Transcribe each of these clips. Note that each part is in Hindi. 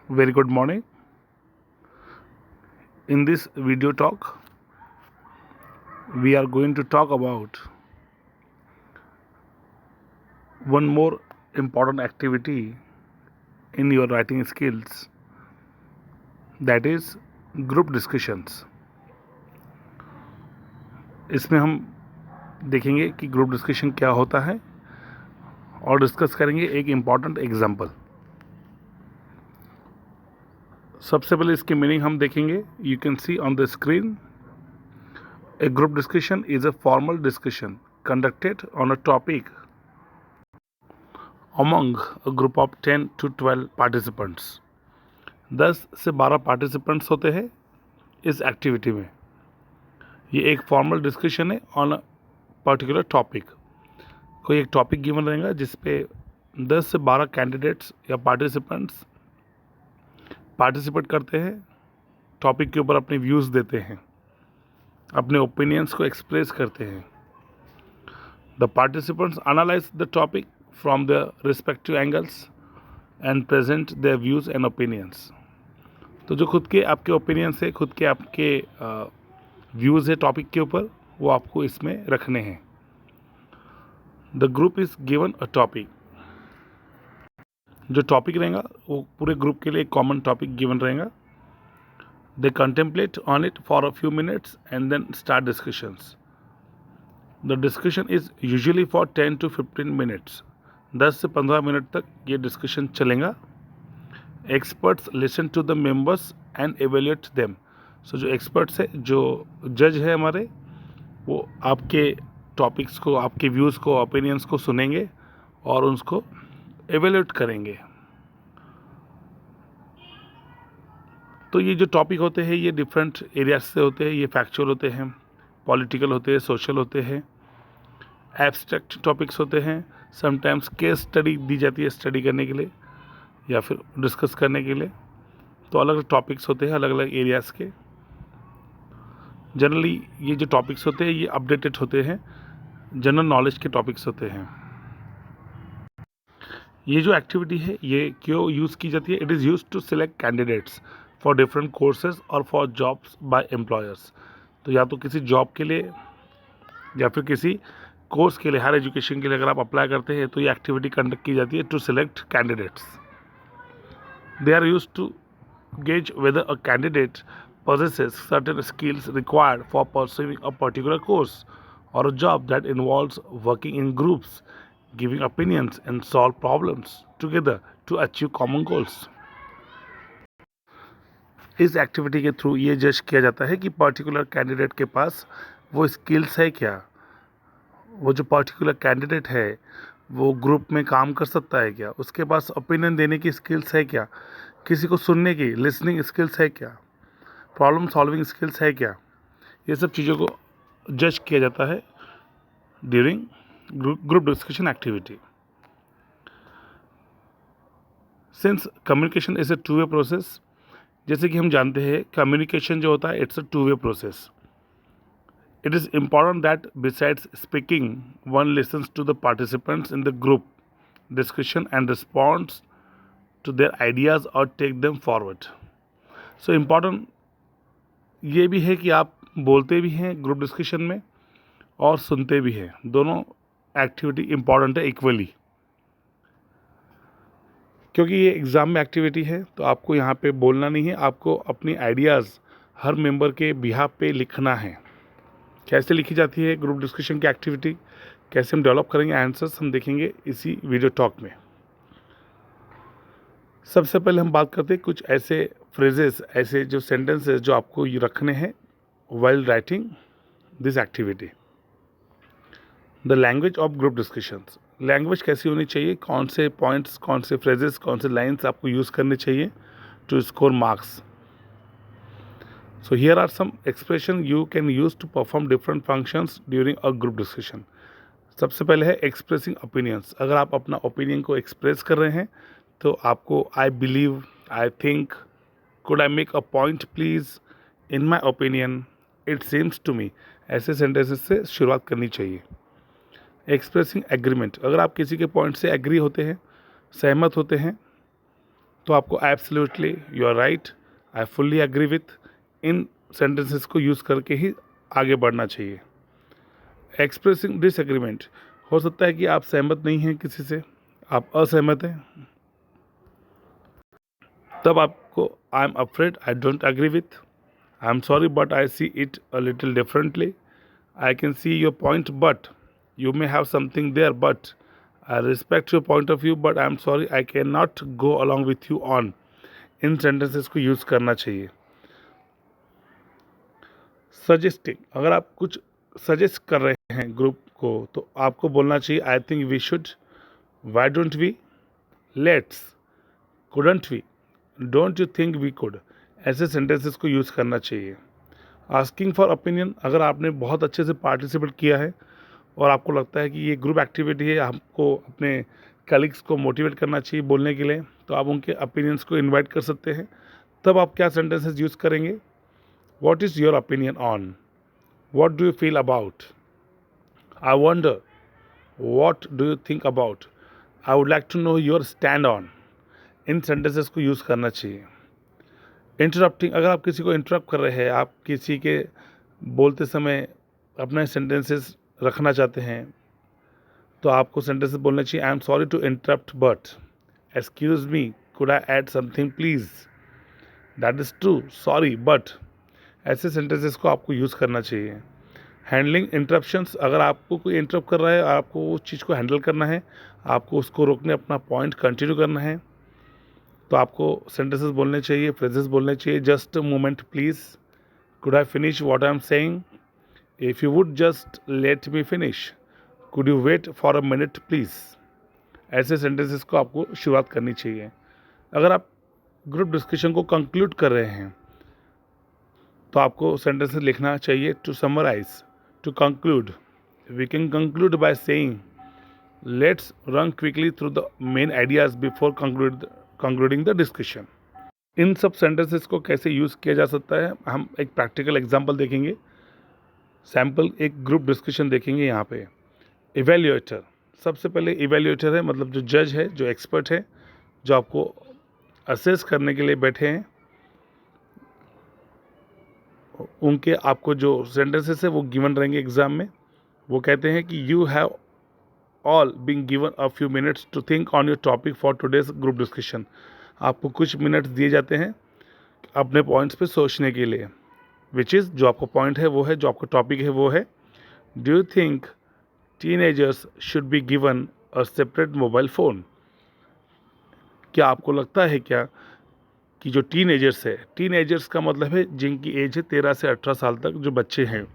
Very good morning. In this video talk, we are going to talk about one more important activity in your writing skills, that is group discussions. इसमें हम देखेंगे कि ग्रुप डिस्कशन क्या होता है और डिस्कस करेंगे एक इम्पॉर्टेंट एग्जाम्पल. सबसे पहले इसकी मीनिंग हम देखेंगे. You can see on the screen. A group discussion is a formal discussion conducted on a topic among a group of 10 to 12 participants. 10 से 12 पार्टिसिपेंट्स होते हैं इस एक्टिविटी में. ये एक फॉर्मल डिस्कशन है ऑन अ पर्टिकुलर टॉपिक. कोई एक टॉपिक गिवन रहेगा जिस पे 10 से 12 कैंडिडेट्स या पार्टिसिपेंट्स पार्टिसिपेट करते हैं, टॉपिक के ऊपर अपने व्यूज़ देते हैं, अपने ओपिनियंस को एक्सप्रेस करते हैं. The participants analyse the topic from the respective angles and present their views and opinions. तो जो खुद के आपके ओपिनियंस है, खुद के आपके व्यूज़ है टॉपिक के ऊपर, वो आपको इसमें रखने हैं. The group is given a topic. जो टॉपिक रहेगा वो पूरे ग्रुप के लिए एक कॉमन टॉपिक गिवन रहेगा. They contemplate on it for a few minutes and then start discussions. The discussion is usually for 10 to 15 minutes. 10 से 15 मिनट तक ये डिस्कशन चलेगा. Experts listen to the members and evaluate them. So जो experts है, जो जज है हमारे, वो आपके टॉपिक्स को, आपके व्यूज़ को, ओपिनियंस को सुनेंगे और उसको एवेल्यूएट करेंगे. तो ये जो टॉपिक होते हैं ये डिफरेंट एरियाज से होते हैं. ये फैक्चुअल होते हैं, पॉलिटिकल होते हैं, सोशल होते हैं, एब्स्ट्रैक्ट टॉपिक्स होते हैं. समटाइम्स केस स्टडी दी जाती है स्टडी करने के लिए या फिर डिस्कस करने के लिए. तो अलग अलग टॉपिक्स होते हैं अलग अलग एरियाज़ के. जनरली ये जो टॉपिक्स होते हैं ये अपडेटेड होते हैं, जनरल नॉलेज के टॉपिक्स होते हैं. ये जो एक्टिविटी है ये क्यों यूज़ की जाती है? It is use to select candidates for different courses और फॉर जॉब्स बाय एम्प्लॉयर्स. तो या तो किसी जॉब के लिए या फिर किसी कोर्स के लिए, हायर एजुकेशन के लिए अगर आप अप्लाई करते हैं तो ये एक्टिविटी कंडक्ट की जाती है to select candidates. They are use to gauge whether a candidate possesses certain skills required for pursuing a particular course or a job that involves working in groups, giving opinions and solve problems together to achieve common goals. इस एक्टिविटी के थ्रू ये जज किया जाता है कि पर्टिकुलर कैंडिडेट के पास वो स्किल्स है क्या, वो जो पर्टिकुलर कैंडिडेट है वो ग्रुप में काम कर सकता है क्या, उसके पास ओपिनियन देने की स्किल्स है क्या, किसी को सुनने की लिसनिंग स्किल्स है क्या, प्रॉब्लम सॉल्विंग स्किल्स है क्या. ये सब चीज़ों को जज किया जाता है during group discussion activity. Since communication is a two way process, जैसे कि हम जानते हैं कम्युनिकेशन जो होता है it's a two way process. It is important that besides speaking one listens to the participants in the group discussion and responds to their ideas और take them forward. So important ये भी है कि आप बोलते भी हैं ग्रुप डिस्कशन में और सुनते भी हैं. दोनों एक्टिविटी इम्पॉर्टेंट है इक्वली, क्योंकि ये एग्ज़ाम में एक्टिविटी है तो आपको यहाँ पे बोलना नहीं है, आपको अपनी आइडियाज़ हर मेंबर के बिहाफ पे लिखना है. कैसे लिखी जाती है ग्रुप डिस्कशन की एक्टिविटी, कैसे हम डेवलप करेंगे आंसर्स, हम देखेंगे इसी वीडियो टॉक में. सबसे पहले हम बात करते हैं कुछ ऐसे फ्रेजेस, ऐसे जो सेंटेंसेस जो आपको ये रखने हैं while writing this activity. The language of group discussions. Language कैसी होनी चाहिए, कौन से पॉइंट्स, कौन से फ्रेजेस, कौन से लाइन्स आपको यूज़ करने चाहिए to score marks. So here are some expression you can use to perform different functions during a group discussion. सबसे पहले है एक्सप्रेसिंग ओपिनियंस. अगर आप अपना ओपिनियन को एक्सप्रेस कर रहे हैं तो आपको I believe, I think, could I make a point please, in my opinion, it seems to me, ऐसे सेंटेंसेस से शुरुआत करनी चाहिए. Expressing agreement. अगर आप किसी के पॉइंट से एग्री होते हैं, सहमत होते हैं, तो आपको absolutely you are right, I fully agree with, इन सेंटेंसेस को यूज़ करके ही आगे बढ़ना चाहिए। एक्सप्रेसिंग डिसएग्रीमेंट, हो सकता है कि आप सहमत नहीं हैं किसी से, आप असहमत हैं, तब आपको I am afraid, I don't agree with, I am sorry but I see it a little differently, I can see your point but you may have something there, but I respect your point of view but I am sorry I can not go along with you on. इन सेंटेंसेस को यूज़ करना चाहिए। सजेस्टिंग, अगर आप कुछ सजेस्ट कर रहे हैं ग्रुप को तो आपको बोलना चाहिए I think we should, why don't we, let's, couldn't we, don't you think we could. ऐसे सेंटेंसेस को यूज़ करना चाहिए। आस्किंग फॉर ओपिनियन, अगर आपने बहुत अच्छे से पार्टिसिपेट किया है और आपको लगता है कि ये ग्रुप एक्टिविटी है, आपको अपने कलीग्स को मोटिवेट करना चाहिए बोलने के लिए, तो आप उनके ओपिनियंस को इनवाइट कर सकते हैं। तब आप क्या सेंटेंसेस यूज़ करेंगे? What is your opinion on, what do you feel about, I wonder, what do you think about, I would like to know your stand on. इन सेंटेंसेस को यूज़ करना चाहिए। इंटरप्टिंग, अगर आप किसी को इंटरप्ट कर रहे हैं, आप किसी के बोलते समय अपने सेंटेंसेस रखना चाहते हैं, तो आपको सेंटेंसेस बोलना चाहिए I am sorry to interrupt but, excuse me, could I add something please, that is true, sorry but. ऐसे सेंटेंसेस को आपको यूज़ करना चाहिए। हैंडलिंग इंटरप्शंस, अगर आपको कोई इंटरप्ट कर रहा है, आपको उस चीज़ को हैंडल करना है, आपको उसको रोकने अपना पॉइंट कंटिन्यू करना है, तो आपको सेंटेंसेस बोलने चाहिए, फ्रेजेस बोलने चाहिए। Just a moment please, could I finish what I am saying, if you would just let me finish, could you wait for a minute please. ऐसे सेंटेंसेस को आपको शुरुआत करनी चाहिए। अगर आप ग्रुप डिस्कशन को कंक्लूड कर रहे हैं तो आपको सेंटेंसेस लिखना चाहिए। To summarise, to conclude, we can conclude by saying let's run quickly through the main ideas before concluding the discussion. इन सब सेंटेंसेस को कैसे यूज़ किया जा सकता है, हम एक प्रैक्टिकल एग्जांपल देखेंगे। सैम्पल एक ग्रुप डिस्कशन देखेंगे यहाँ पे। इवेल्युएटर, सबसे पहले इवेल्युएटर है, मतलब जो जज है, जो एक्सपर्ट है, जो आपको असेस करने के लिए बैठे हैं, उनके आपको जो सेंटेंसेस है वो गिवन रहेंगे एग्जाम में। वो कहते हैं कि you have all being given a few minutes to think on your topic for today's group discussion. आपको कुछ मिनट्स दिए जाते हैं अपने पॉइंट्स पे सोचने के लिए, विच इज़, जो आपका पॉइंट है वो है, जो आपका टॉपिक है वो है, do you think teenagers should be given a separate mobile phone. क्या आपको लगता है क्या कि जो टीनेजर्स है, टीनेजर्स का मतलब है जिनकी एज है 13 से 18 साल तक, जो बच्चे हैं,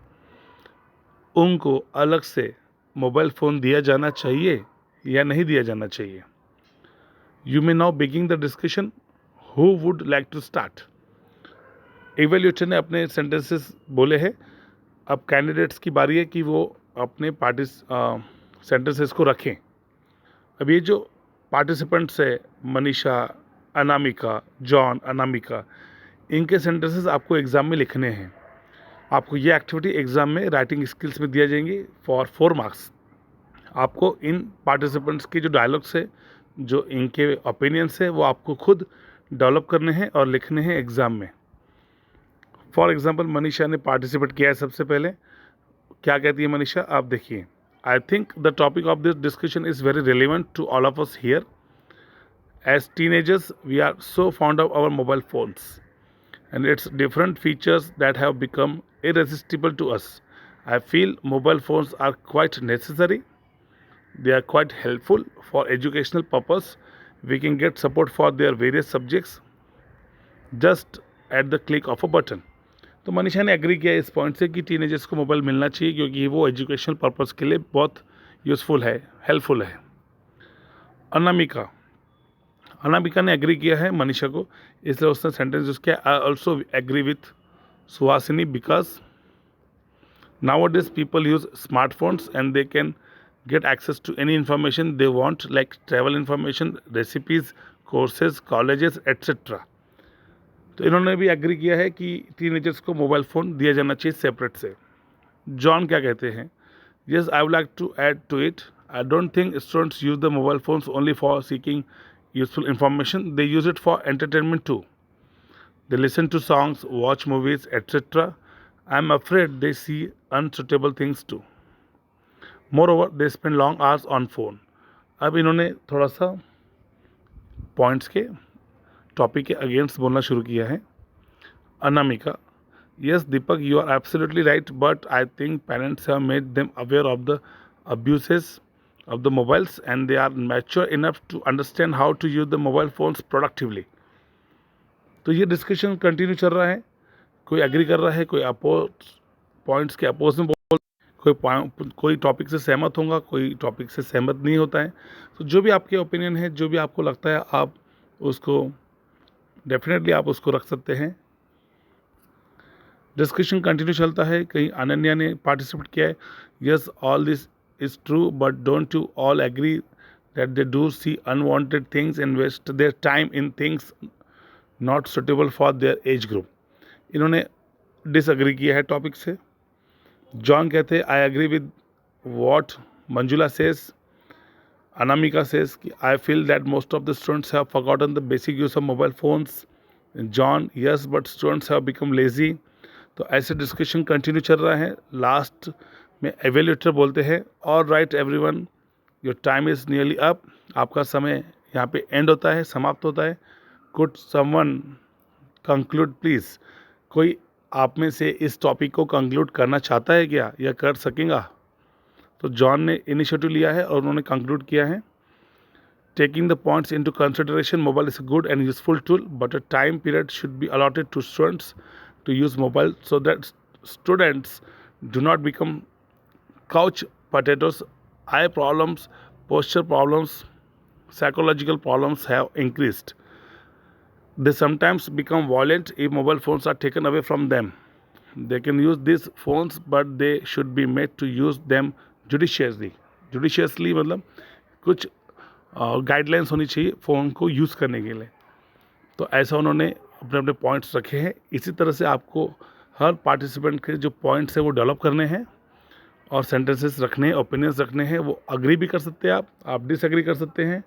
उनको अलग से मोबाइल फ़ोन दिया जाना चाहिए या नहीं दिया जाना चाहिए। You may now begin the discussion, who would like to start. Evaluator ने अपने सेंटेंसेस बोले हैं, अब कैंडिडेट्स की बारी है कि वो अपने सेंटेंसेस को रखें। अब ये जो पार्टिसिपेंट्स है, मनीषा, अनामिका, जॉन, अनामिका, इनके सेंटेंसेस आपको एग्ज़ाम में लिखने हैं। आपको ये एक्टिविटी एग्ज़ाम में राइटिंग स्किल्स में दिया जाएंगी फॉर 4 मार्क्स। आपको इन पार्टिसिपेंट्स के जो डायलॉग्स है, जो इनके ओपिनियंस है, वो आपको खुद डेवलप करने हैं और लिखने हैं एग्ज़ाम में। फॉर एग्ज़ाम्पल, मनीषा ने पार्टिसिपेट किया है सबसे पहले। क्या कहती है मनीषा, आप देखिए। I think the topic of this discussion is very relevant to all of us here. As teenagers, we are so fond of our mobile phones and its different features that have become irresistible to us. I feel mobile phones are quite necessary. They are quite helpful for educational purpose. We can get support for their various subjects just at the click of a button. तो मनीषा ने एग्री किया इस पॉइंट से कि टीनेजर्स को मोबाइल मिलना चाहिए क्योंकि वो एजुकेशनल पर्पज़ के लिए बहुत यूज़फुल है, हेल्पफुल है। अनामिका ने एग्री किया है मनीषा को, इसलिए उसने सेंटेंस यूज़ किया, I also agree with Suhasini because nowadays people use smartphones and they can get access to any information they want, like travel information, recipes, courses, colleges etcetera. तो इन्होंने भी एग्री किया है कि टीनेजर्स को मोबाइल फ़ोन दिया जाना चाहिए सेपरेट से। जॉन क्या कहते हैं, yes I would like to add to it, I don't think students use the mobile phones only for seeking useful information. They use it for entertainment too. They listen to songs, watch movies, etc. I'm afraid they see unsuitable things too. Moreover, they spend long hours on phone. अब इन्होंने थोड़ा सा पॉइंट्स के टॉपिक के अगेंस्ट बोलना शुरू किया है. Anamika, yes Deepak, you are absolutely right, but I think parents have made them aware of the abuses of the mobiles and they are mature enough to understand how to use the mobile phones productively. तो ये डिस्कशन कंटिन्यू चल रहा है. कोई एग्री कर रहा है, कोई अपोज पॉइंट्स के अपोज में बोल, कोई टॉपिक से सहमत होगा, कोई टॉपिक से सहमत नहीं होता है. तो जो भी आपके ओपिनियन है, जो भी आपको लगता है, आप उसको डेफिनेटली आप उसको रख सकते हैं. डिस्कशन कंटिन्यू चलता है. कहीं अनन्या ने पार्टिसिपेट किया है. Yes, all this is true, but don't you all agree that they do see unwanted things and waste their time in things not suitable for their age group. इन्होंने डिसएग्री किया है टॉपिक से. जॉन कहते हैं I agree with what Manjula says. Anamika says कि I feel that most of the students have forgotten the basic use of mobile phones. John, yes but students have become lazy. तो ऐसे डिस्कशन कंटिन्यू चल रहा है. लास्ट में एवेल्यूएटर बोलते हैं, all right everyone, your time is nearly up. आपका समय यहाँ पे एंड होता है, समाप्त होता है. Could someone conclude please. कोई आप में से इस टॉपिक को कंक्लूड करना चाहता है क्या, या कर सकेगा? तो जॉन ने इनिशिएटिव लिया है और उन्होंने कंक्लूड किया है. Taking the points into consideration, mobile is a good and useful tool, but a time period should be allotted to students to use mobile so that students do not become couch potatoes. Eye problems, posture problems, psychological problems have increased. They sometimes become violent if mobile phones are taken away from them. They can use these phones, but they should be made to use them judiciously. Judiciously मतलब कुछ गाइडलाइंस होनी चाहिए फ़ोन को यूज़ करने के लिए. तो ऐसा उन्होंने अपने अपने पॉइंट्स रखे हैं. इसी तरह से आपको हर पार्टिसिपेंट के जो पॉइंट्स हैं वो डेवलप करने हैं और सेंटेंसेस रखने हैं, ओपिनियंस रखने हैं. वो अग्री भी कर सकते हैं, आप डिसएग्री कर सकते हैं.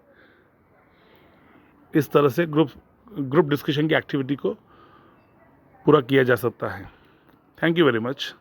इस तरह से ग्रुप डिस्कशन की एक्टिविटी को पूरा किया जा सकता है. Thank you very much.